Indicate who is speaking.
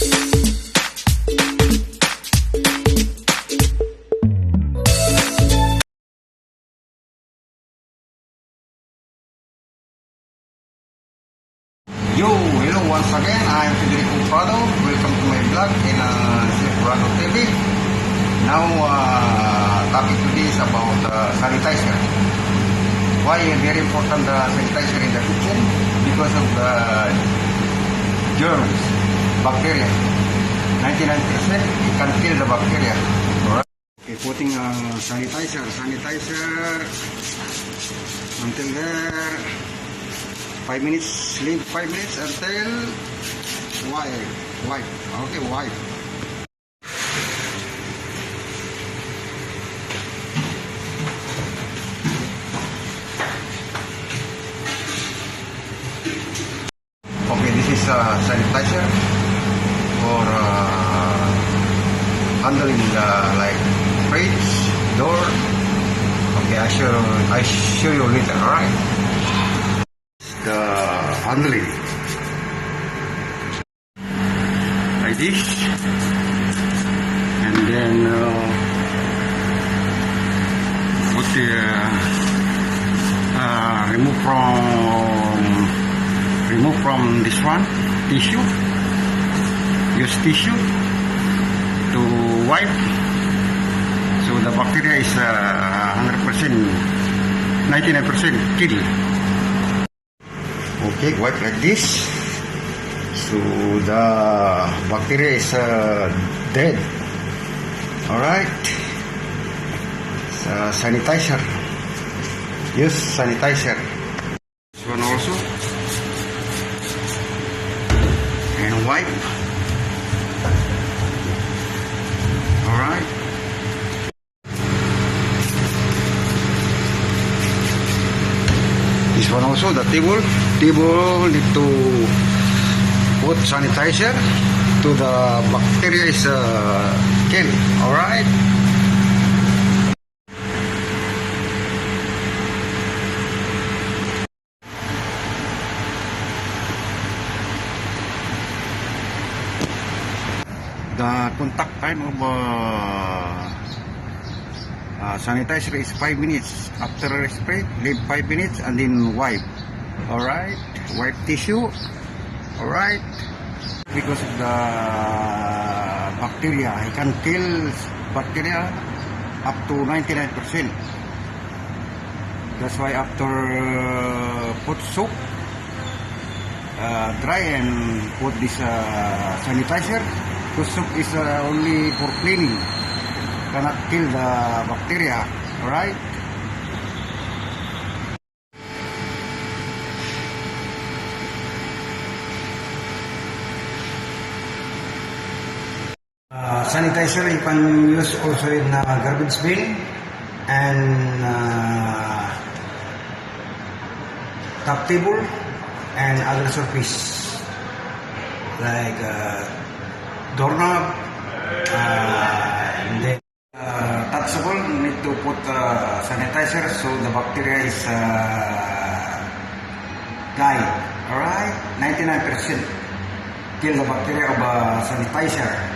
Speaker 1: Yo, hello once again. I'm Federico Prado. Welcome to my vlog in Chef Prado TV. Now, topic today is about sanitizer. Why very important sanitizer in the kitchen? Because of the germs, bacteria. 99% it can kill the bacteria. Alright. Okay, putting sanitizer until there. 5 minutes, leave 5 minutes until wipe. Okay, wipe. Okay, this is sanitizer for handling the like fridge, door. Okay, I show you later. All right. The handling like this, and then put the remove from this one tissue. Use tissue to wipe, so the bacteria is 100%, 99% kill. Okay, wipe like this, so the bacteria is dead. Alright, sanitizer, use sanitizer. This one also, and wipe. Alright. This one also, the table need to put sanitizer to the bacteria is killed. Alright. The contact time of sanitizer is 5 minutes. After spray, leave 5 minutes and then wipe. Alright, wipe tissue. Alright, because of the bacteria, it can kill bacteria up to 99%. That's why after put soap, dry and put this sanitizer. Because soap is only for cleaning, cannot kill the bacteria. Alright. Sanitizer you can use also in garbage bin and top table and other surface like doorknob, and then touchable need to put sanitizer so the bacteria is died. Alright, 99% kill the bacteria of sanitizer.